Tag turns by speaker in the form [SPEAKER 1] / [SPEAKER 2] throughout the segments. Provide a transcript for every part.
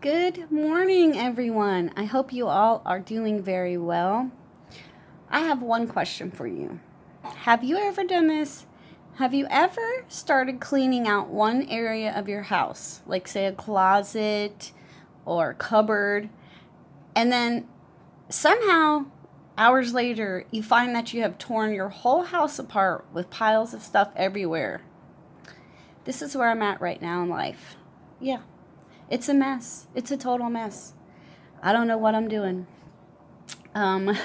[SPEAKER 1] Good morning, everyone. I hope you all are doing very well. I have one question for you. Have you ever done this? Have you ever started cleaning out one area of your house, like say a closet or a cupboard, and then somehow hours later you find that you have torn your whole house apart with piles of stuff everywhere? This is where I'm at right now in life. Yeah. It's a mess. It's a total mess. I don't know what I'm doing. Um,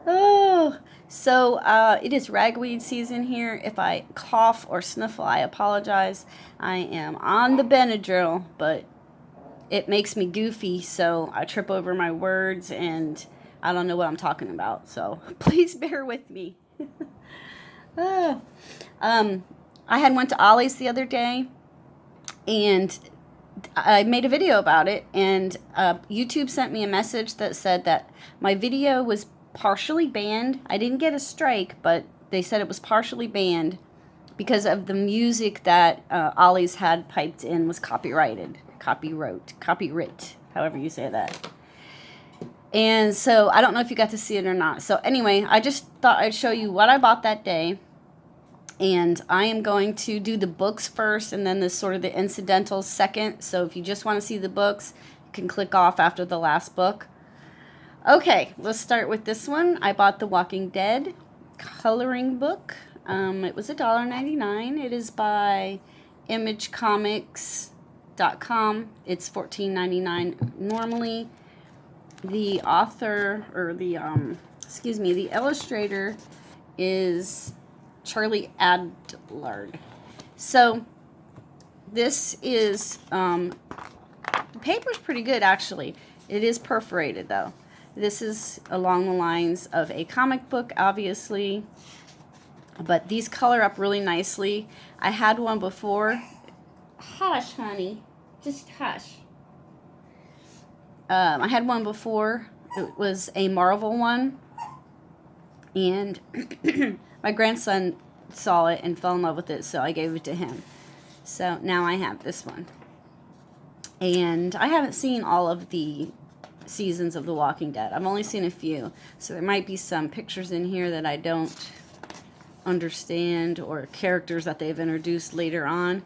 [SPEAKER 1] it is ragweed season here. If I cough or sniffle, I apologize. I am on the Benadryl, but it makes me goofy, so I trip over my words and I don't know what I'm talking about. So please bear with me. Ah. I had went to Ollie's the other day, and I made a video about it, and YouTube sent me a message that said that my video was partially banned. I didn't get a strike, but they said it was partially banned because of the music that Ollie's had piped in was copyrighted, copyright, however you say that. And so I don't know if you got to see it or not. So anyway, I just thought I'd show you what I bought that day. And I am going to do the books first and then the incidentals second. So if you just want to see the books, you can click off after the last book. Okay, let's start with this one. I bought The Walking Dead coloring book. It was $1.99. It is by imagecomics.com. It's $14.99 normally. The author, or the illustrator is Charlie Adlard. So this is the paper's pretty good, actually. It is perforated though. This is along the lines of a comic book, obviously, but these color up really nicely. I had one before. Hush, honey, just hush. I had one before. It was a Marvel one, and my grandson saw it and fell in love with it, so I gave it to him. So now I have this one. And I haven't seen all of the seasons of The Walking Dead. I've only seen a few. So there might be some pictures in here that I don't understand, or characters that they've introduced later on.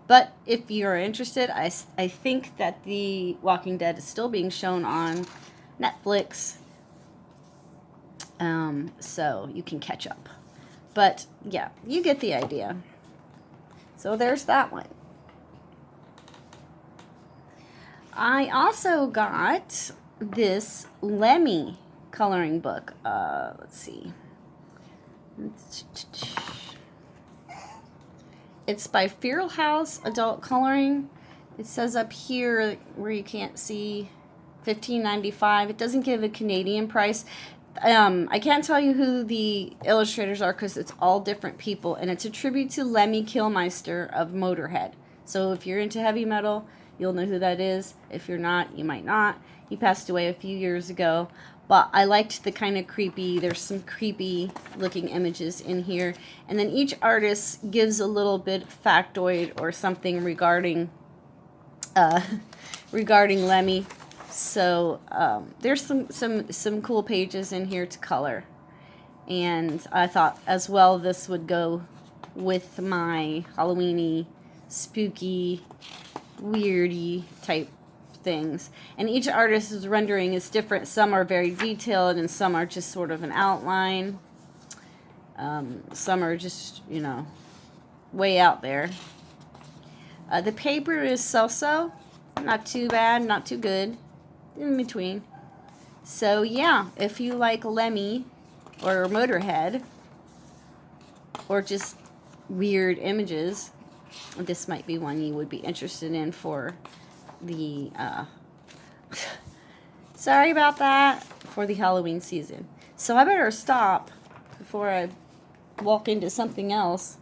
[SPEAKER 1] But if you're interested, I think that The Walking Dead is still being shown on Netflix. So you can catch up. But yeah, you get the idea. So there's that one. I also got this Lemmy coloring book. Let's see. It's by Feral House Adult Coloring. It says up here where you can't see $15.95. It doesn't give a Canadian price. I can't tell you who the illustrators are because it's all different people, and it's a tribute to Lemmy Kilmister of Motorhead. So if you're into heavy metal, you'll know who that is. If you're not, you might not. He passed away a few years ago, but I liked the kind of creepy, there's some creepy looking images in here, and then each artist gives a little bit factoid or something regarding Lemmy. So there's some cool pages in here to color, and I thought as well this would go with my Halloweeny, spooky, weirdy type things. And each artist's rendering is different. Some are very detailed, and some are just sort of an outline. Some are just, way out there. The paper is so-so, not too bad, not too good. In between. So yeah, if you like Lemmy or Motorhead or just weird images, this might be one you would be interested in for the sorry about that, for the Halloween season. So I better stop before I walk into something else.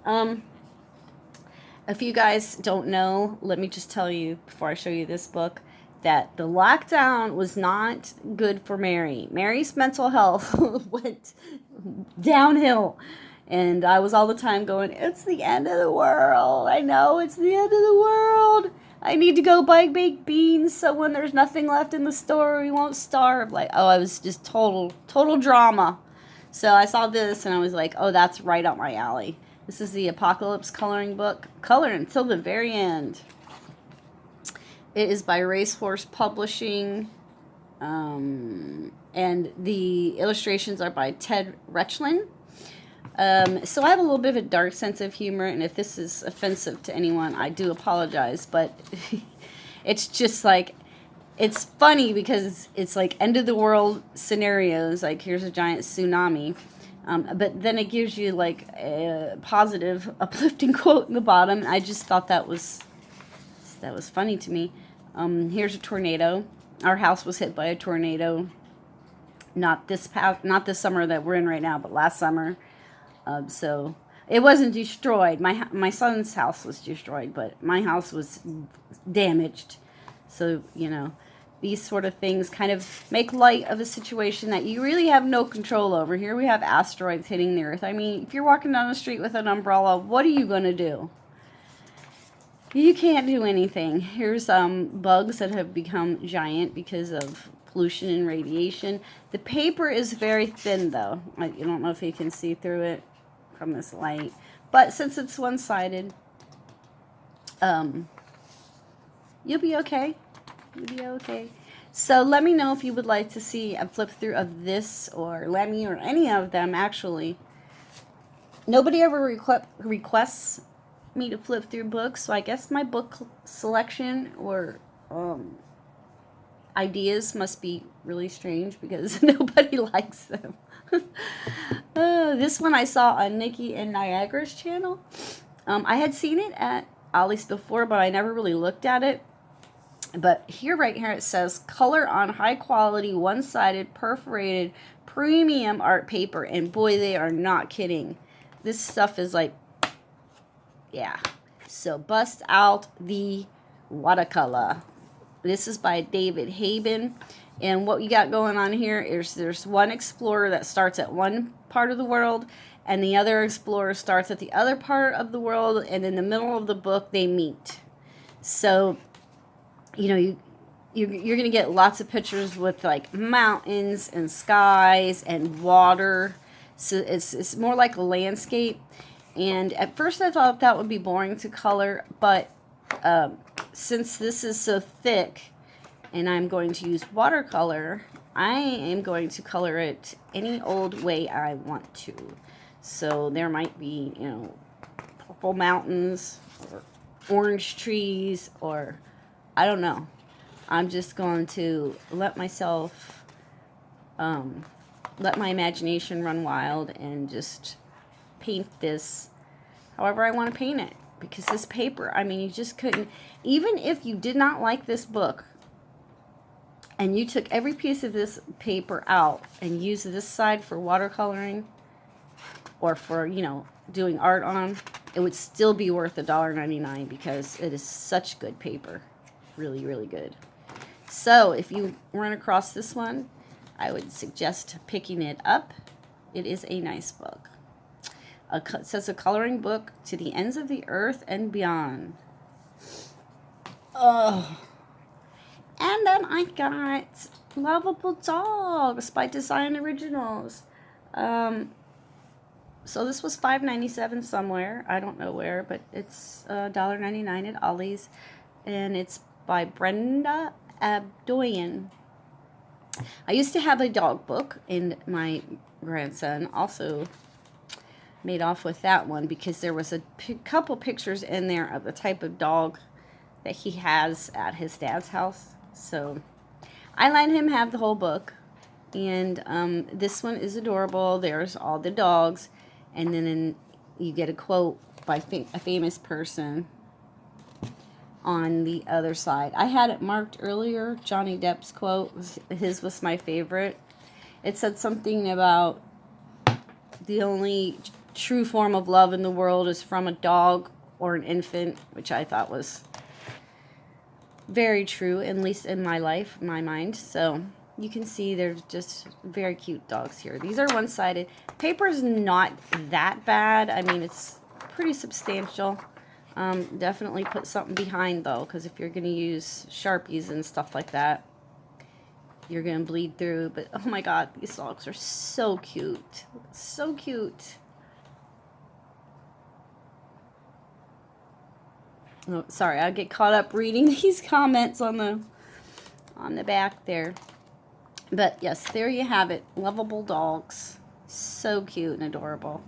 [SPEAKER 1] If you guys don't know, let me just tell you before I show you this book that the lockdown was not good for Mary. Mary's mental health went downhill. And I was all the time going, it's the end of the world. I know it's the end of the world. I need to go buy baked beans so when there's nothing left in the store, we won't starve. Like, oh, I was just total drama. So I saw this and I was like, oh, that's right up my alley. This is the Apocalypse coloring book. Color until the very end. It is by Racehorse Publishing. And the illustrations are by Ted Rechlin. So I have a little bit of a dark sense of humor, and if this is offensive to anyone, I do apologize, but it's just like, it's funny because it's like end of the world scenarios, like here's a giant tsunami, but then it gives you like a positive, uplifting quote in the bottom. I just thought that was funny to me. Here's a tornado. Our house was hit by a tornado, not this summer that we're in right now, but last summer. So it wasn't destroyed. My son's house was destroyed, but my house was damaged. So, you know, these sort of things kind of make light of a situation that you really have no control over. Here we have asteroids hitting the Earth. I mean, if you're walking down the street with an umbrella, what are you going to do? You can't do anything. Here's bugs that have become giant because of pollution and radiation. The paper is very thin, though. I don't know if you can see through it from this light. But since it's one-sided, you'll be okay. You'll be okay. So let me know if you would like to see a flip through of this, or Lemmy, or any of them, actually. Nobody ever requests me to flip through books, so I guess my book selection or ideas must be really strange because nobody likes them. This one I saw on Nikki and Niagara's channel. I had seen it at Ollie's before, but I never really looked at it. But right here it says, color on high quality, one-sided, perforated, premium art paper. And boy, they are not kidding. This stuff is like, yeah. So bust out the watercolor. This is by David Haben. And what you got going on here is there's one explorer that starts at one part of the world, and the other explorer starts at the other part of the world, and in the middle of the book they meet. So, you know, you're going to get lots of pictures with like mountains and skies and water. So it's more like a landscape. And at first I thought that would be boring to color, but since this is so thick and I'm going to use watercolor, I am going to color it any old way I want to. So there might be, you know, purple mountains or orange trees, or I don't know. I'm just going to let myself, let my imagination run wild and just paint this however I want to paint it. Because this paper, I mean, you just couldn't, even if you did not like this book and you took every piece of this paper out and used this side for watercoloring or for, you know, doing art on, it would still be worth $1.99 because it is such good paper. Really, really good. So if you run across this one, I would suggest picking it up. It is a nice book. It says a coloring book to the ends of the earth and beyond. Oh. And then I got Lovable Dogs by Design Originals. So this was $5.97 somewhere. I don't know where, but it's $1.99 at Ollie's. And it's by Brenda Abdoyan. I used to have a dog book, and my grandson also made off with that one because there was a couple pictures in there of the type of dog that he has at his dad's house. So I let him have the whole book. And this one is adorable. There's all the dogs. And then you get a quote by a famous person on the other side. I had it marked earlier. Johnny Depp's quote, his was my favorite. It said something about the only true form of love in the world is from a dog or an infant, which I thought was very true, at least in my life, my mind. So you can see there's just very cute dogs here. These are one-sided. Paper is not that bad. I mean, it's pretty substantial. Definitely put something behind though, because if you're going to use Sharpies and stuff like that, you're going to bleed through. But oh my god, these dogs are so cute. So cute. Oh, sorry, I get caught up reading these comments on the back there. But yes, there you have it. Lovable dogs. So cute and adorable.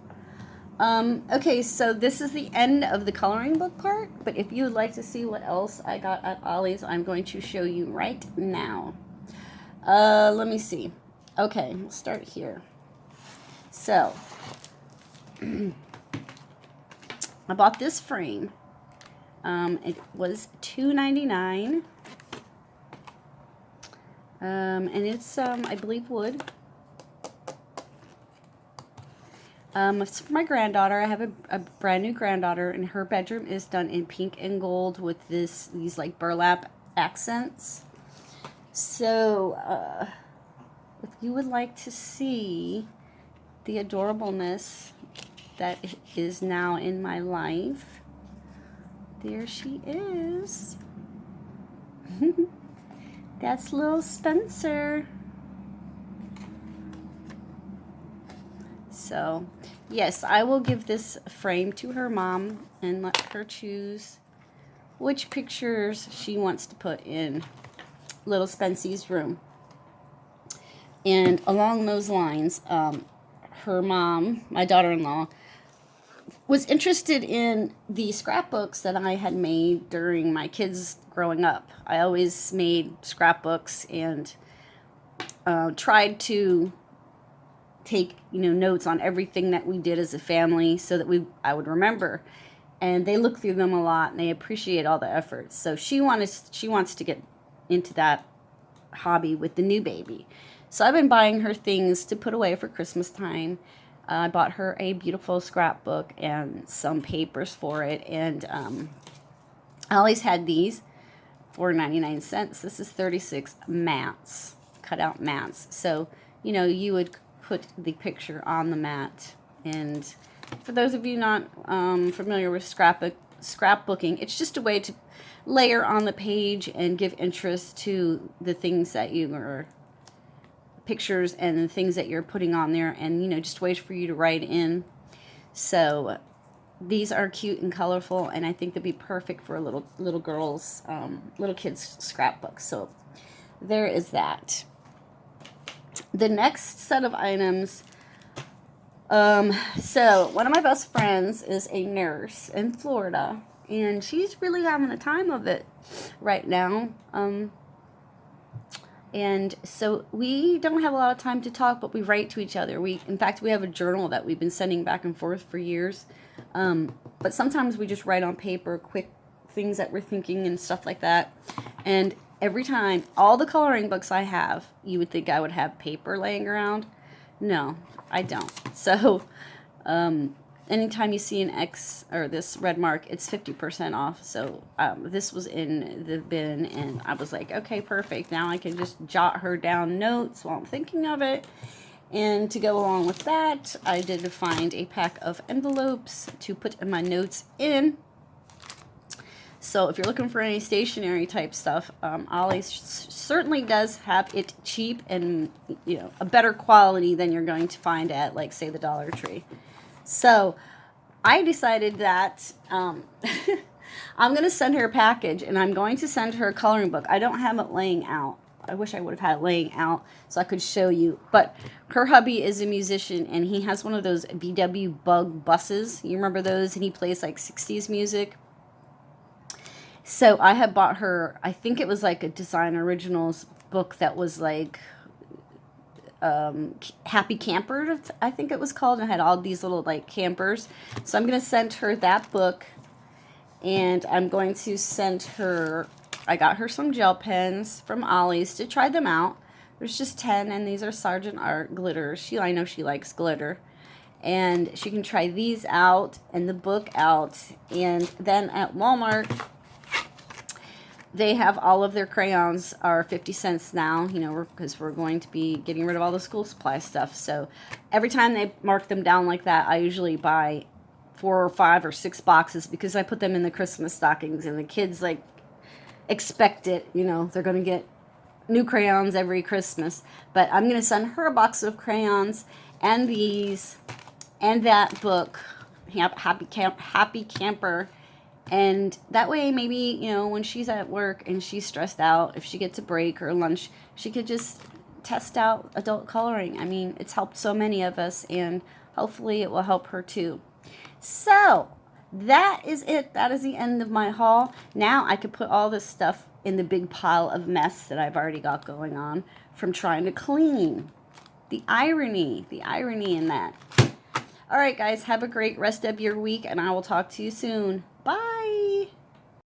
[SPEAKER 1] Okay, so this is the end of the coloring book part, but if you would like to see what else I got at Ollie's, I'm going to show you right now. Let me see. Okay, we'll start here. So, I bought this frame. It was $2.99. And it's, I believe, wood. It's for my granddaughter. I have a brand new granddaughter, and her bedroom is done in pink and gold with these like burlap accents. So, if you would like to see the adorableness that is now in my life, there she is. That's little Spencer. So, yes, I will give this frame to her mom and let her choose which pictures she wants to put in little Spency's room. And along those lines, her mom, my daughter-in-law, was interested in the scrapbooks that I had made during my kids growing up. I always made scrapbooks and tried to take notes on everything that we did as a family so that I would remember. And they look through them a lot and they appreciate all the efforts. So she wants to get into that hobby with the new baby. So I've been buying her things to put away for Christmas time. I bought her a beautiful scrapbook and some papers for it. And I always had these for 99¢. This is 36 mats, cut out mats. So, you would put the picture on the mat. And for those of you not familiar with scrapbooking, it's just a way to layer on the page and give interest to the things that you are pictures and the things that you're putting on there, and just wait for you to write in. So these are cute and colorful, and I think they'd be perfect for a little girls, little kids scrapbook. So there is that. The next set of items. So one of my best friends is a nurse in Florida, and she's really having a time of it right now. And so we don't have a lot of time to talk, but we write to each other. In fact, we have a journal that we've been sending back and forth for years. But sometimes we just write on paper quick things that we're thinking and stuff like that. And every time, all the coloring books I have, you would think I would have paper laying around. No, I don't. So, anytime you see an X or this red mark, it's 50% off. So this was in the bin, and I was like, okay, perfect. Now I can just jot her down notes while I'm thinking of it. And to go along with that, I did find a pack of envelopes to put my notes in. So if you're looking for any stationery type stuff, Ollie certainly does have it cheap and a better quality than you're going to find at, like, say, the Dollar Tree. So I decided that I'm going to send her a package, and I'm going to send her a coloring book. I don't have it laying out. I wish I would have had it laying out so I could show you. But her hubby is a musician, and he has one of those VW Bug buses. You remember those? And he plays like 60s music. So I had bought her, I think it was like a Design Originals book that was like Happy Camper, I think it was called, and had all these little like campers. So I'm going to send her that book, and I'm going to send her, I got her some gel pens from Ollie's to try them out. There's just 10, and these are Sergeant Art glitters. I know she likes glitter. And she can try these out and the book out. And then at Walmart, they have all of their crayons are 50 cents now, because we're going to be getting rid of all the school supply stuff. So every time they mark them down like that, I usually buy 4 or 5 or 6 boxes because I put them in the Christmas stockings, and the kids like expect it. You know, they're going to get new crayons every Christmas. But I'm going to send her a box of crayons and these and that book, Happy Camper. And that way, maybe, you know, when she's at work and she's stressed out, if she gets a break or lunch, she could just test out adult coloring. I mean, it's helped so many of us, and hopefully it will help her too. So, that is it. That is the end of my haul. Now I could put all this stuff in the big pile of mess that I've already got going on from trying to clean. The irony in that. All right, guys, have a great rest of your week, and I will talk to you soon.